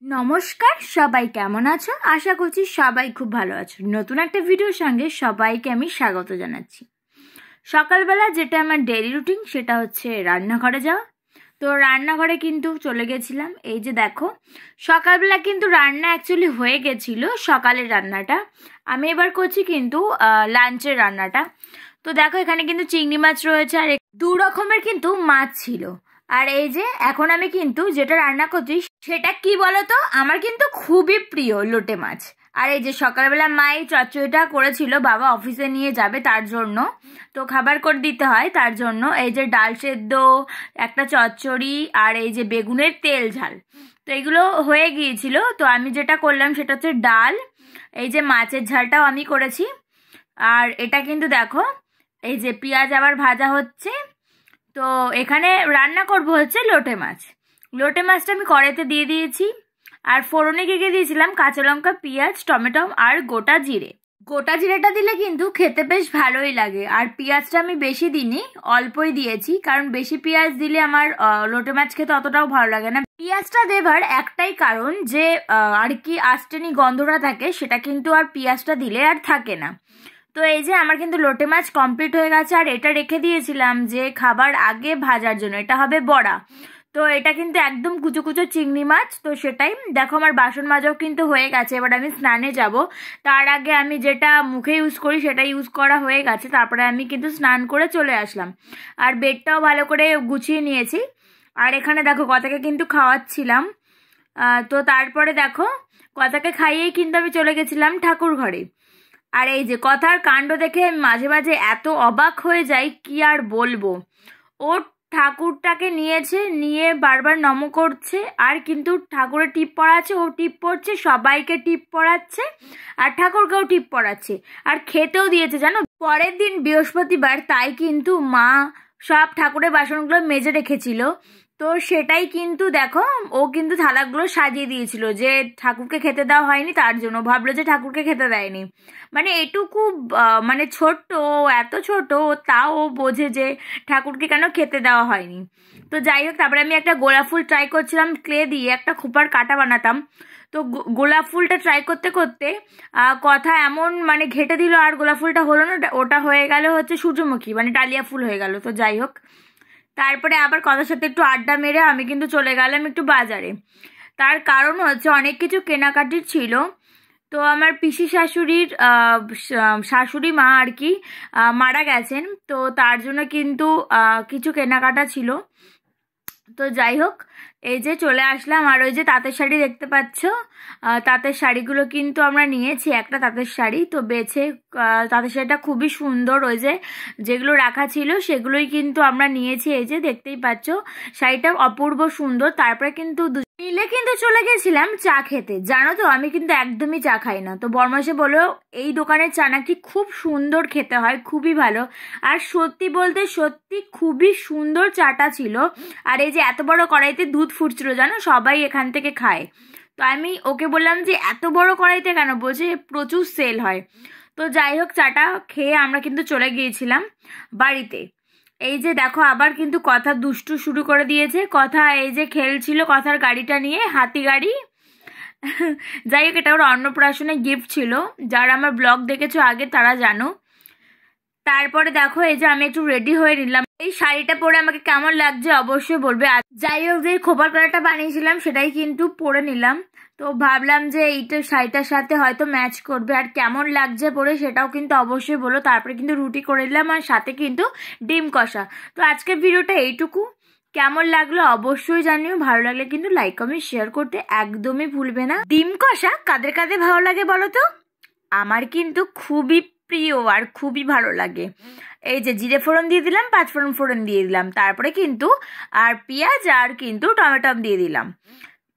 নমস্কার, সবাই কেমন আছো? আশা করছি সবাই খুব ভালো আছো। নতুন একটা ভিডিওর সঙ্গে সবাইকে আমি স্বাগত জানাচ্ছি। সকালবেলা যেটা আমার ডেইলি রুটিন সেটা হচ্ছে রান্নাঘরে যাওয়া। তো রান্নাঘরে কিন্তু চলে গেছিলাম। এই যে দেখো, সকালবেলা কিন্তু রান্না অ্যাকচুয়ালি হয়ে গেছিল, সকালের রান্নাটা। আমি এবার করছি কিন্তু লাঞ্চের রান্নাটা। তো দেখো, এখানে কিন্তু চিংড়ি মাছ রয়েছে আর দু রকমের কিন্তু মাছ ছিল। আর এই যে এখন আমি কিন্তু যেটা রান্না করছি সেটা কি বলতো, আমার কিন্তু খুবই প্রিয় লোটে মাছ। আর এই যে সকালবেলা মাই চচ্চড়িটা করেছিল, বাবা অফিসে নিয়ে যাবে তার জন্য, তো খাবার করে দিতে হয় তার জন্য। এই যে ডাল সেদ্ধ, একটা চচ্চড়ি আর এই যে বেগুনের তেল ঝাল, তো এগুলো হয়ে গিয়েছিল। তো আমি যেটা করলাম সেটা হচ্ছে ডাল, এই যে মাছের ঝালটাও আমি করেছি। আর এটা কিন্তু দেখো, এই যে পেঁয়াজ আবার ভাজা হচ্ছে। তো এখানে রান্না করব হচ্ছে লোটে মাছ। লোটে মাছটা আমি কড়াইতে দিয়ে দিয়েছি। আর ফোড়নে কে দিয়েছিলাম কাঁচা লঙ্কা, পেঁয়াজ, টমেটো আর গোটা জিরে। গোটা জিরেটা দিলে কিন্তু খেতে বেশ ভালোই লাগে। আর পেঁয়াজটা আমি বেশি দিইনি, অল্পই দিয়েছি, কারণ বেশি পেঁয়াজ দিলে আমার লোটে মাছ খেতে অতটাও ভালো লাগে না। পেঁয়াজটা দেবার একটাই কারণ যে আর কি আস্টেনি গন্ধটা থাকে, সেটা কিন্তু আর পেঁয়াজটা দিলে আর থাকে না। তো এই যে আমার কিন্তু লোটে মাছ কমপ্লিট হয়ে গেছে। আর এটা রেখে দিয়েছিলাম যে খাবার আগে ভাজার জন্য, এটা হবে বড়া। তো এটা কিন্তু একদম কুচো কুচো চিংড়ি মাছ। তো সেটাই দেখো, আমার বাসন মাজাও কিন্তু হয়ে গেছে। এবার আমি স্নানে যাব, তার আগে আমি যেটা মুখে ইউজ করি সেটা ইউজ করা হয়ে গেছে। তারপরে আমি কিন্তু স্নান করে চলে আসলাম। আর বেডটাও ভালো করে গুছিয়ে নিয়েছি। আর এখানে দেখো কথাকে কিন্তু খাওয়াচ্ছিলাম। তো তারপরে দেখো, কথাকে খাইয়েই কিন্তু আমি চলে গেছিলাম ঠাকুর ঘরে। আর এই যে কথার কাণ্ড দেখে মাঝে মাঝে এত অবাক হয়ে যাই, কি আর বলবো। ও ঠাকুরটাকে নিয়ে বারবার নম করছে, আর কিন্তু ঠাকুরের টিপ পড়াচ্ছে, ও টিপ পড়ছে, সবাইকে টিপ পড়াচ্ছে, আর ঠাকুরকেও টিপ পড়াচ্ছে, আর খেতেও দিয়েছে জানো। পরের দিন বৃহস্পতিবার, তাই কিন্তু মা সব ঠাকুরের বাসনগুলো মেজে রেখেছিল। তো সেটাই কিন্তু দেখো, ও কিন্তু থালাগুলো সাজিয়ে দিয়েছিল, যে ঠাকুরকে খেতে দেওয়া হয়নি তার জন্য। ভাবলো যে ঠাকুরকে খেতে দেয়নি, মানে এটুকু মানে ছোট্ট, এত ছোট, তাও ও বোঝে যে ঠাকুরকে কেন খেতে দেওয়া হয়নি। তো যাই হোক, তারপরে আমি একটা গোলাপ ফুল ট্রাই করছিলাম ক্লে দিয়ে, একটা খোপার কাটা বানাতাম। তো গোলাপ ফুলটা ট্রাই করতে করতে কথা এমন মানে ঘেটে দিল, আর গোলাপ ফুলটা হলো না, ওটা হয়ে গেল হচ্ছে সূর্যমুখী, মানে ডালিয়া ফুল হয়ে গেল। তো যাই হোক, তারপরে আবার কথার সাথে একটু আড্ডা মেরে আমি কিন্তু চলে গেলাম একটু বাজারে। তার কারণ হচ্ছে অনেক কিছু কেনাকাটির ছিল। তো আমার পিসি শাশুড়ির শাশুড়ি মা আর কি মারা গেছেন, তো তার জন্য কিন্তু কিছু কেনাকাটা ছিল। তো যাই হোক, এই যে চলে আসলাম। আর ওই যে তাঁতের শাড়ি দেখতে পাচ্ছ, তাঁতের শাড়িগুলো কিন্তু আমরা নিয়েছি, একটা তাঁতের শাড়ি তো বেছে। তাঁতের শাড়িটা খুবই সুন্দর, ওই যে যেগুলো রাখা ছিল সেগুলোই কিন্তু আমরা নিয়েছি। এই যে দেখতেই পাচ্ছ, শাড়িটা অপূর্ব সুন্দর। তারপরে কিন্তু মিলে কিন্তু চলে গেছিলাম চা খেতে। জানো তো, আমি কিন্তু একদমই চা খাই না। তো বরমাসে বললো এই দোকানের চা নাকি খুব সুন্দর খেতে হয়, খুবই ভালো। আর সত্যি বলতে সত্যি খুবই সুন্দর চাটা ছিল। আর এই যে এত বড় কড়াইতে দুধ ফুটছিল জানো, সবাই এখান থেকে খায়। তো আমি ওকে বললাম যে এত বড় কড়াইতে কেন, বলছে প্রচুর সেল হয়। তো যাই হোক, চাটা খেয়ে আমরা কিন্তু চলে গিয়েছিলাম বাড়িতে। এই যে দেখো, আবার কিন্তু কথা দুষ্টু শুরু করে দিয়েছে। কথা এই যে খেলছিল কথার গাড়িটা নিয়ে, হাতি গাড়ি। যাই হোক, এটা ওর অন্নপ্রাশনের গিফট ছিল, যারা আমার ব্লগ দেখেছো আগে তারা জানো। তারপরে দেখো, এই যে আমি একটু রেডি হয়ে নিলাম। এই শাড়িটা পরে আমাকে কেমন লাগছে অবশ্যই বলবে। আর যাই হোক, যে খোপার কালারটা বানিয়েছিলাম সেটাই কিন্তু পরে নিলাম। তো ভাবলাম যে এইটা শাড়িটার সাথে হয়তো ম্যাচ করবে, আর কেমন লাগছে পরে সেটাও কিন্তু অবশ্যই বলো। তারপরে কিন্তু রুটি করে নিলাম, আর সাথে কিন্তু ডিম কষা। তো আজকের ভিডিওটা এইটুকু। কেমন লাগলো অবশ্যই জানিও। ভালো লাগলে কিন্তু লাইক কমেন্ট শেয়ার করতে একদমই ভুলবে না। ডিম কষা কাদের কাদের ভালো লাগে বলো তো? আমার কিন্তু খুবই প্রিয় আর খুবই ভালো লাগে। এই যে জিরে ফোড়ন দিয়ে দিলাম, 5 ফোড়ন দিয়ে দিলাম, তারপরে কিন্তু আর পেঁয়াজ আর কিন্তু টমেটো দিয়ে দিলাম।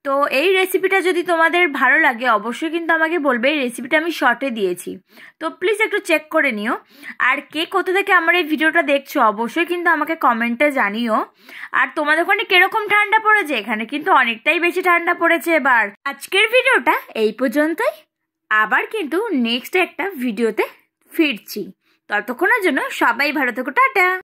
তো এই রেসিপিটা যদি তোমাদের ভালো লাগে অবশ্যই কিন্তু আমাকে বলবে। এই রেসিপিটা আমি শর্টে দিয়েছি, তো প্লিজ একটু চেক করে নিও। আর কে কোথা থেকে আমার এই ভিডিওটা দেখছো অবশ্যই কিন্তু আমাকে কমেন্টে জানিও। আর তোমাদের ওখানে কিরকম ঠান্ডা পড়েছে? এখানে কিন্তু অনেকটাই বেশি ঠান্ডা পড়েছে এবার। আজকের ভিডিওটা এই পর্যন্তই। আবার কিন্তু নেক্সট একটা ভিডিওতে ফিরছি। ততক্ষণের জন্য সবাই ভালো থেকো, টাটা।